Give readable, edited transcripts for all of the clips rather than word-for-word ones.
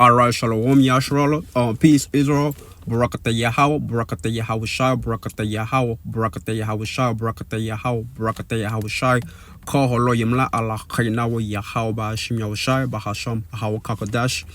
Alright, Shalom Yashral, peace Israel, Barakata Yahweh, Barakata Yahweh Shai, Barakata Yahweh, Barakata Yahweh Shai, Barakata Yahweh, Barakata Yahweh Shai, Call Holo Yimla Allah Kainawa Yahweh Bashim Yahweh Shai, Bahasham, Hawa Kakadash.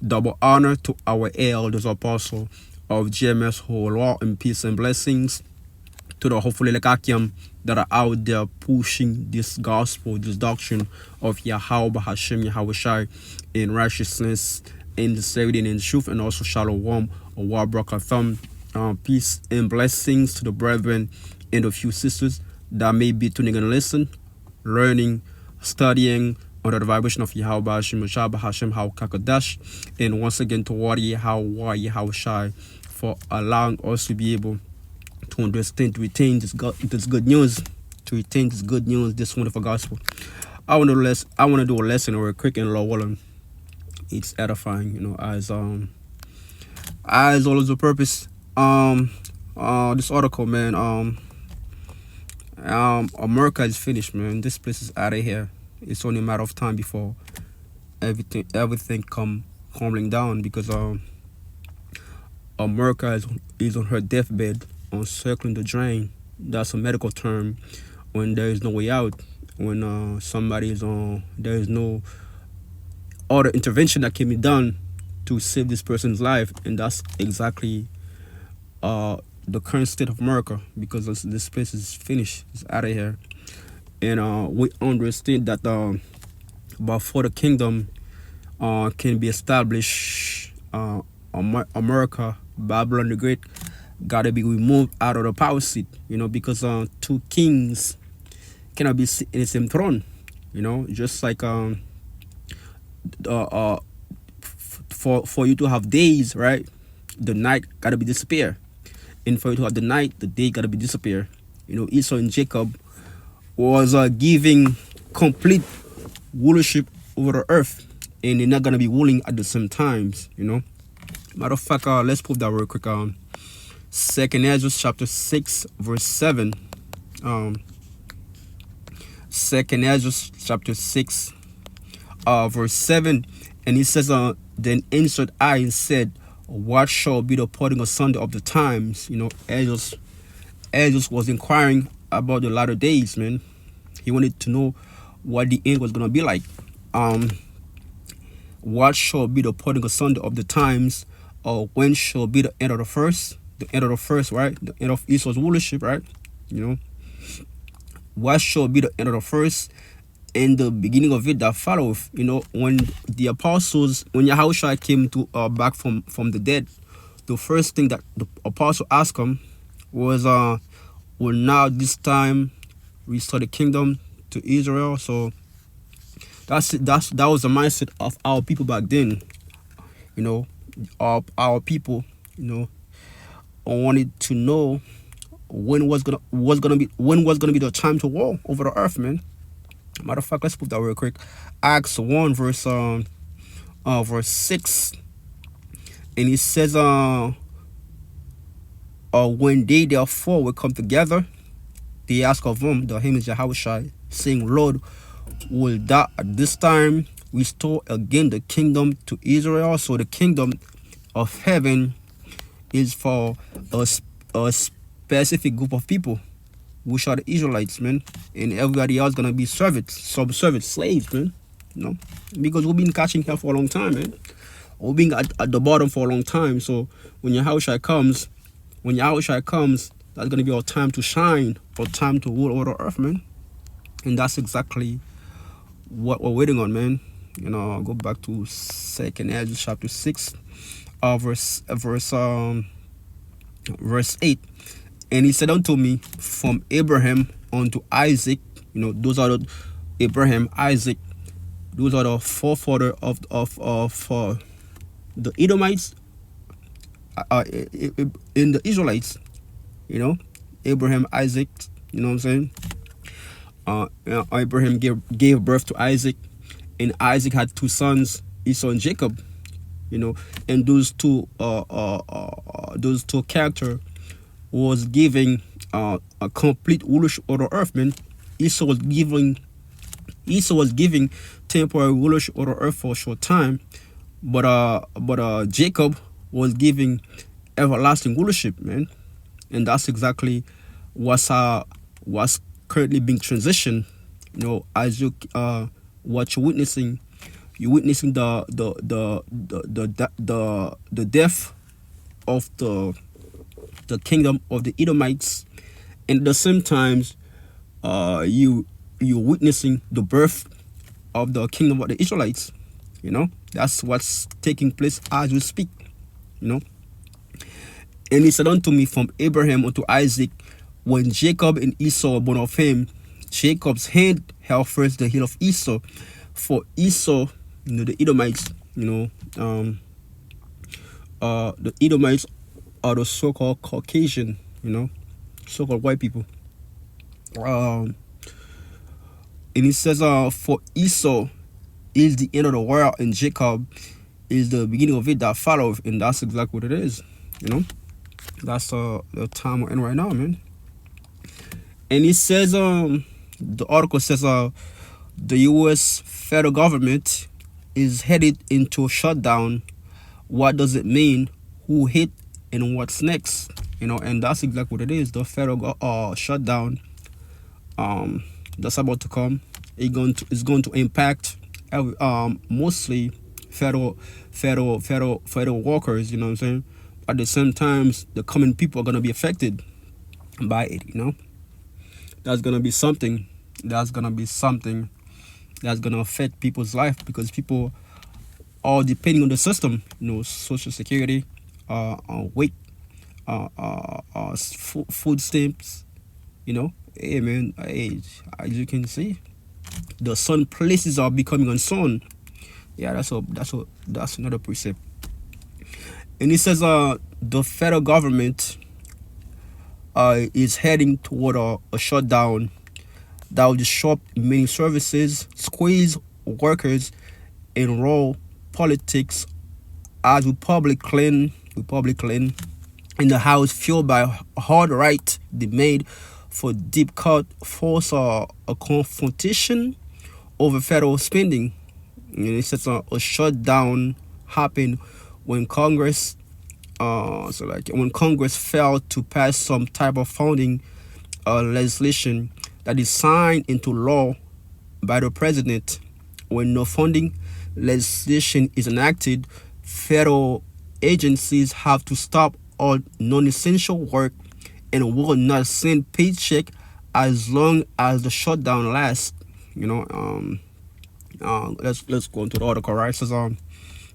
Double honor to our elders, apostle of GMS whole law and peace and blessings to the hopefully Lekakiam that are out there pushing this gospel, this doctrine of Yahweh Hashem Yahweh Shai in righteousness, in the sincerity and in truth, and also Shalom, a Wabrakatham. Peace and blessings to the brethren and a few sisters that may be tuning and listen, learning, studying under the vibration of Yahweh Hashem Hashem Kakadash, and once again to Yahweh Shai for allowing us to be able to understand, to retain this good news, this wonderful gospel. I want to do a lesson real quick in Law Wallen. It's edifying, as well as the purpose. This article, man. America is finished, man. This place is out of here. It's only a matter of time before everything come crumbling down, because America is on her deathbed, on circling the drain. That's a medical term when there is no way out, when somebody is on, there is no other intervention that can be done to save this person's life. And that's exactly the current state of America, because this place is finished, it's out of here. And we understand that before the kingdom can be established, America, Babylon the Great, gotta be removed out of the power seat, because two kings cannot be sitting in the same throne, just like for you to have days, right? The night gotta be disappear, and for you to have the night, the day gotta be disappear. Esau and Jacob was giving complete rulership over the earth, and they're not gonna be ruling at the same times. Matter of fact, let's prove that real quick. Second Ezra chapter 6 verse 7. Second Ezra chapter 6 verse 7, and he says, then answered I and said, what shall be the parting asunder of the times? Ezra was inquiring about the latter days, man. He wanted to know what the end was gonna be like. What shall be the parting asunder of the times, or when shall be the end of the first? The end of the first, right? The end of Esau's rulership, right? What shall be the end of the first, and the beginning of it that followeth? When the apostles, when Yahushua came to back from the dead, the first thing that the apostle asked him was, will now this time restore the kingdom to Israel? So that was the mindset of our people back then. Our people, wanted to know when was gonna be the time to war over the earth, man. Matter of fact, let's put that real quick. Acts 1 verse 6, and it says, when they therefore will come together, they ask of him, the name is Yahushua, saying, Lord, will that at this time restore again the kingdom to Israel? So the kingdom of heaven is for a specific group of people, which are the Israelites, man, and everybody else gonna be subservient slaves, man. Because we've been catching hell for a long time, man. We've been at the bottom for a long time. So when Yahushua comes, that's gonna be our time to shine, our time to rule over the earth, man. And that's exactly what we're waiting on, man. I'll go back to 2nd Ezra chapter 6, verse 8. And he said unto me, from Abraham unto Isaac, those are the Abraham, Isaac, those are the forefather of the Edomites, in the Israelites, Abraham, Isaac, what I'm saying? Abraham gave birth to Isaac, and Isaac had two sons, Esau and Jacob, and those two character was giving a complete rulership over the earth, man. Esau was giving temporary rulership over the earth for a short time, but Jacob was giving everlasting rulership, man. And that's exactly what's currently being transitioned. As you what you're witnessing the death of the kingdom of the Edomites, and at the same times, you're witnessing the birth of the kingdom of the Israelites. That's what's taking place as we speak. You know, and he said unto me, from Abraham unto Isaac, when Jacob and Esau were born of him, Jacob's hand held first the heel of Esau, for Esau, the Edomites, the Edomites are the so-called Caucasian, so-called white people. And he says, for Esau is the end of the world, and Jacob is the beginning of it that follows, and that's exactly what it is. That's the time we're in right now, man. And he says, the article says, the U.S. federal government is headed into a shutdown. What does it mean? Who hit and what's next? And that's exactly what it is. The federal shutdown that's about to come. It's going to impact mostly federal workers. You know what I'm saying? At the same time, the common people are going to be affected by it. That's going to be something. That's going to affect people's life, because people are depending on the system. Social security, weight, food stamps. Hey man, hey, as you can see, the sun places are becoming unsown. Yeah, that's another precept. And it says the federal government is heading toward a shutdown that will disrupt many services, squeeze workers, and roll politics as Republican in the House, fueled by hard right demand for deep cut, force a confrontation over federal spending. It says a shutdown happened when Congress when Congress failed to pass some type of funding legislation that is signed into law by the president. When no funding legislation is enacted, federal agencies have to stop all non-essential work and will not send paycheck as long as the shutdown lasts. Let's go into the article, right? It says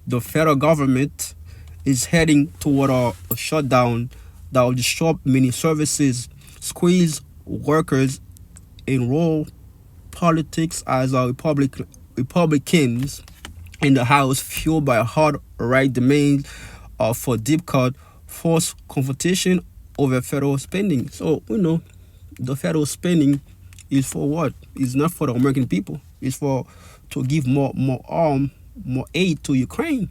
the federal government is heading toward a shutdown that will disrupt many services, squeeze workers, and roll politics as Republicans in the House, fueled by hard right demands for deep cut, forced confrontation over federal spending. So the federal spending is for what? It's not for the American people. It's for to give more aid to Ukraine.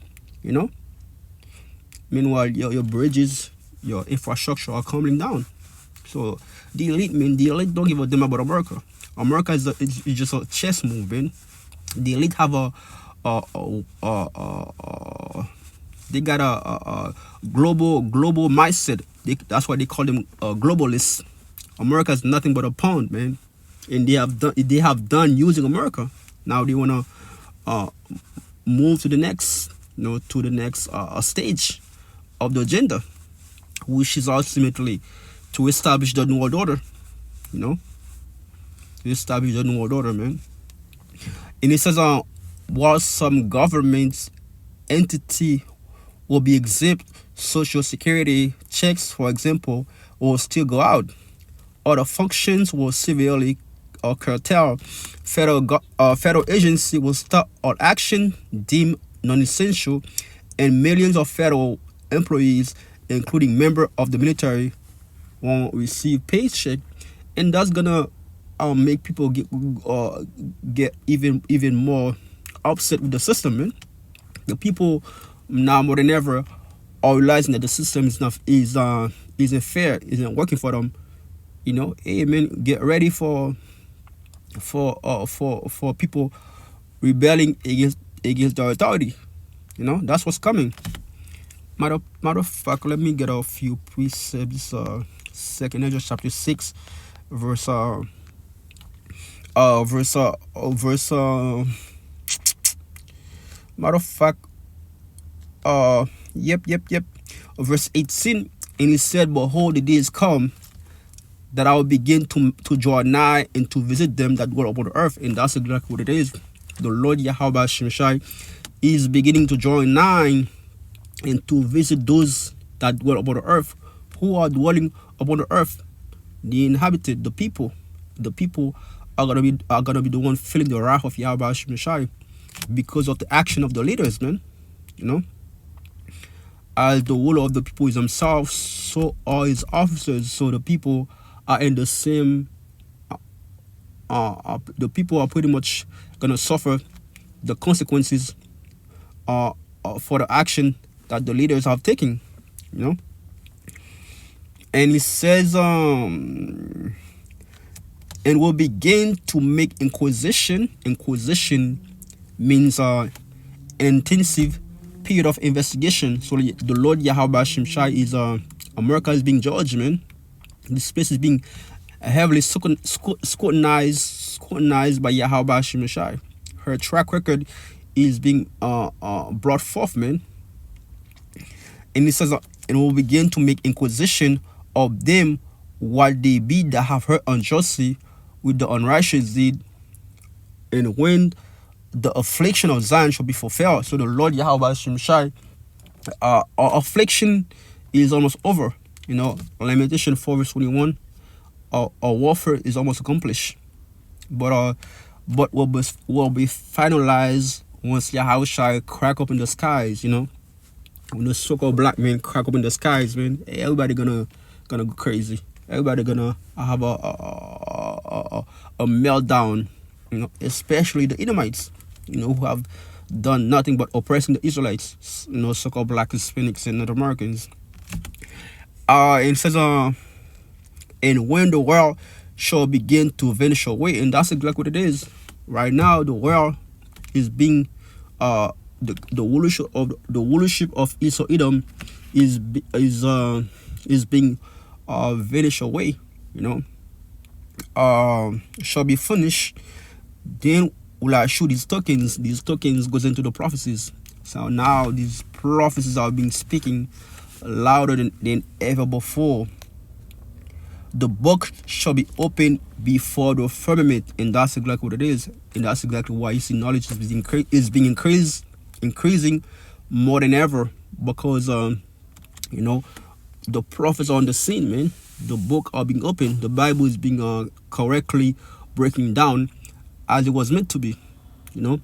Meanwhile, your bridges, your infrastructure are coming down. So the elite don't give a damn about America. America is just a chess move, man. The elite have they got a global mindset. That's why they call them globalists. America is nothing but a pawn, man, and they have done using America. Now they wanna move to the next, stage of the agenda, which is ultimately to establish the New World Order. To establish the New World Order, man. And it says, while some government entity will be exempt, social security checks, for example, will still go out. Other functions will severely curtail. Federal agency will stop all action deemed non-essential, and millions of federal employees, including members of the military, won't receive paycheck, and that's gonna make people get even more upset with the system, man. The people now more than ever are realizing that the system isn't fair, isn't working for them. Hey man, get ready for people rebelling against the authority. That's what's coming. Matter of fact, let me get a few precepts. Second Ezra chapter 6, verse verse verse matter of fact, yep, verse 18. And he said, behold, the days come that I will begin to draw nigh and to visit them that dwell upon the earth. And that's exactly what it is. The Lord Yahweh Shemshai is beginning to draw nigh and to visit those that dwell upon the earth. Who are dwelling upon the earth? The inhabited, the people. The people are gonna be the one feeling the wrath of Yahweh Shemshai because of the action of the leaders, man. As the ruler of the people is himself, so are his officers. So the people are in the same. The people are pretty much gonna suffer the consequences for the action that the leaders have taken. And he says, and will begin to make inquisition. Inquisition means an intensive period of investigation. So the Lord Yahweh Shemshai is America is being judged, man. This place is being heavily scrutinized by Yahweh Shemshai. Her track record is being brought forth, man. And it says, and will begin to make inquisition of them what they be that have heard unjustly with the unrighteous deed, and when the affliction of Zion shall be fulfilled. So the Lord Yahweh Shemshai, our affliction is almost over. Lamentation 4 verse 21, our warfare is almost accomplished. But will be finalized once Yahweh shall crack up in the skies. When the so-called black men crack up in the skies, man, everybody gonna go crazy. Everybody gonna have a meltdown. Especially the Edomites, who have done nothing but oppressing the Israelites. So-called black Hispanics and Native Americans. It says, and when the world shall begin to vanish away, and that's exactly what it is. Right now, the world is being the rulership of Esau Edom is being vanished away. Shall be finished. Then will I show these tokens? These tokens goes into the prophecies. So now these prophecies are being speaking louder than ever before. The book shall be opened before the firmament, and that's exactly what it is. And that's exactly why you see knowledge is being increasing more than ever, because the prophets are on the scene, man. The book are being opened. The Bible is being correctly breaking down as it was meant to be. And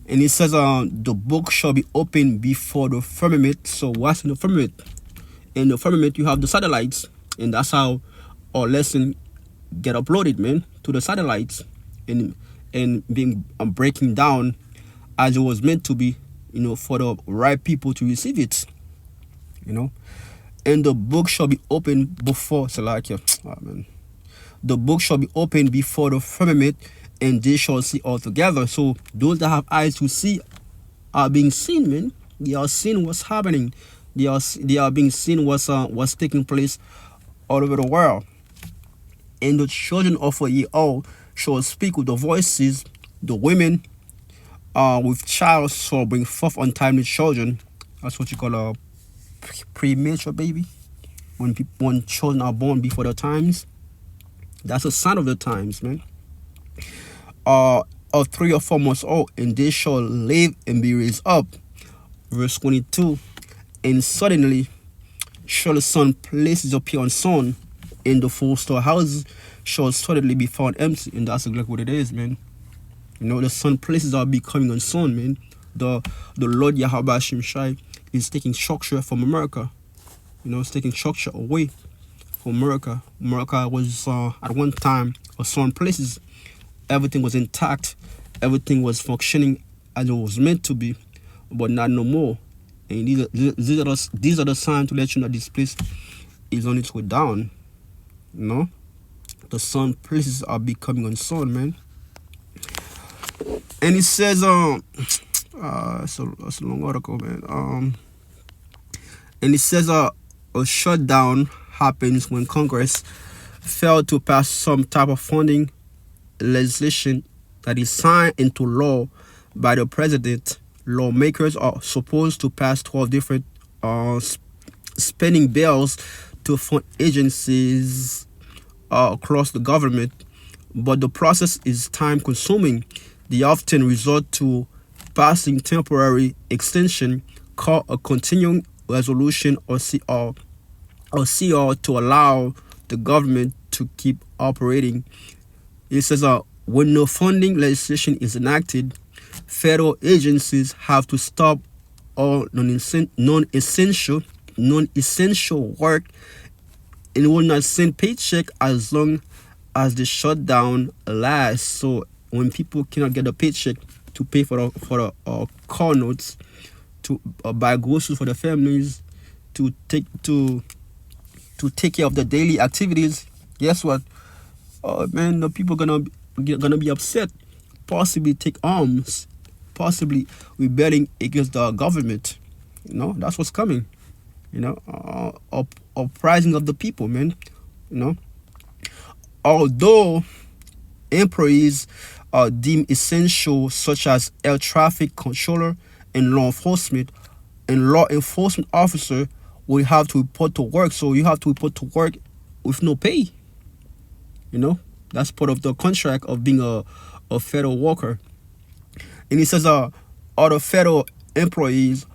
it says the book shall be opened before the firmament. So what's in the firmament? In the firmament you have the satellites, and that's how our lesson get uploaded, man, to the satellites, and being breaking down as it was meant to be, for the right people to receive it. And the book shall be opened before Salakia. Man. The book shall be opened before the firmament, and they shall see all together. So those that have eyes to see are being seen, man. They are seeing what's happening. They are being seen what's taking place all over the world. And the children of a year old shall speak with the voices. The women with child shall bring forth untimely children. That's what you call a premature baby. When children are born before their times, that's a sign of the times, man. Of 3 or 4 months old, and they shall live and be raised up. Verse 22. And suddenly shall the sun places appear on Sown, and the 4 storehouses shall suddenly be found empty. And that's exactly what it is, man. The sun places are becoming on Sown, man. The Lord Yahweh Shemshai is taking structure from America. It's taking structure away from America. America was at one time a Sown places. Everything was intact. Everything was functioning as it was meant to be, but not no more. And these are the signs to let you know this place is on its way down. The sun places are becoming unsown, man. And it says, It's a long article, man. And it says a shutdown happens when Congress failed to pass some type of funding legislation that is signed into law by the president. Lawmakers are supposed to pass 12 different spending bills to fund agencies across the government, but the process is time consuming. They often resort to passing temporary extension called a continuing resolution or CR to allow the government to keep operating. It says when no funding legislation is enacted, federal agencies have to stop all non-essential work and will not send paycheck as long as the shutdown lasts. So when people cannot get a paycheck to pay for the car notes, to buy groceries for the families, to take care of the daily activities, guess what? Man, the people gonna be upset, possibly take arms, possibly rebelling against the government. That's what's coming. Uprising of the people, man. Although employees are deemed essential, such as air traffic controller and law enforcement officer, will have to report to work. So you have to report to work with no pay. That's part of the contract of being a federal worker. And it says other federal employees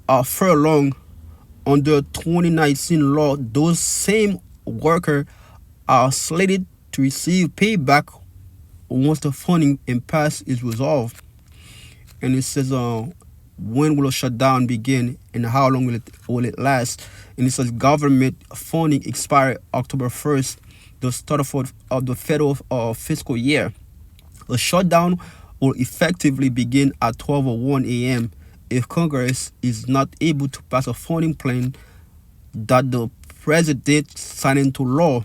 are furloughed under 2019 law. Those same workers are slated to receive payback once the funding impasse is resolved. And it says when will a shutdown begin and how long will it last? And it says government funding expire October 1st, the start of the federal fiscal year. A shutdown will effectively begin at 12:01 a.m. if Congress is not able to pass a funding plan that the president signed into law.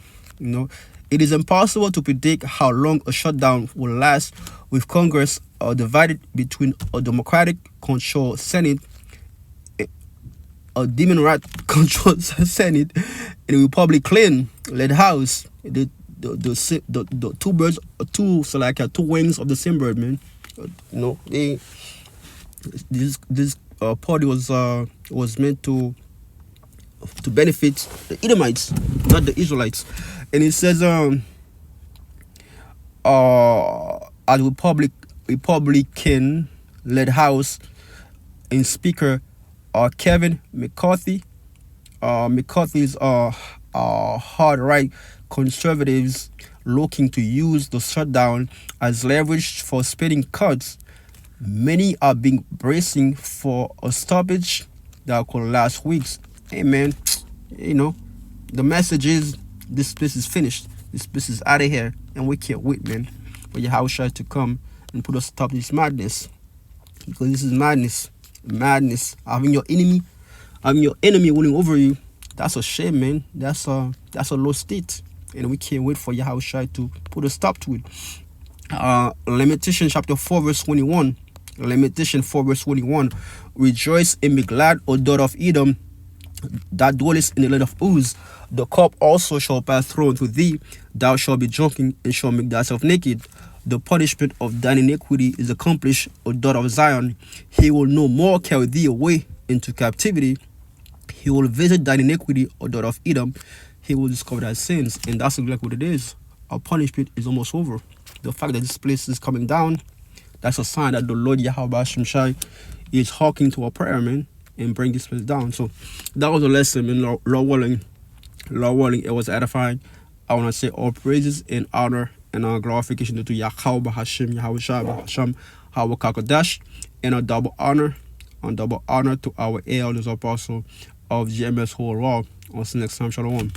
It is impossible to predict how long a shutdown will last, with Congress divided between a Democratic-controlled Senate, a Democrat-controlled Senate, and a Republican-led House. The two birds, two wings of the same bird, man. This party was meant to benefit the Edomites, not the Israelites. And it says as Republican-led House and Speaker Kevin McCarthy. McCarthy's hard right conservatives looking to use the shutdown as leverage for spending cuts. Many are being bracing for a stoppage that could last weeks. Hey man, the message is this place is finished. This place is out of here, and we can't wait, man, for Yahushua to come and put a stop to this madness, because this is madness. Having your enemy ruling over you, that's a shame, man. That's a low state, and we can't wait for Yahushua to put a stop to it. Lamentation chapter 4 verse 21. Lamentation 4 verse 21. Rejoice and be glad, O daughter of Edom, that dwellest in the land of Uz. The cup also shall pass through unto thee. Thou shalt be drunken and shalt make thyself naked. The punishment of thine iniquity is accomplished, O daughter of Zion. He will no more carry thee away into captivity. He will visit thine iniquity, O daughter of Edom. He will discover thy sins. And that's exactly what it is. Our punishment is almost over. The fact that this place is coming down, that's a sign that the Lord Yahweh Shemshai is hearkening to our prayer, man, and bring this place down. So that was a lesson, man. Lord willing, it was edifying. I want to say all praises and honor and glorification to Yahweh Hashem, Yahweh Shai, Hashem, Yahweh Kakadash, and a double honor to our elders apostle of GMS whole law. I'll see you next time. Shalom.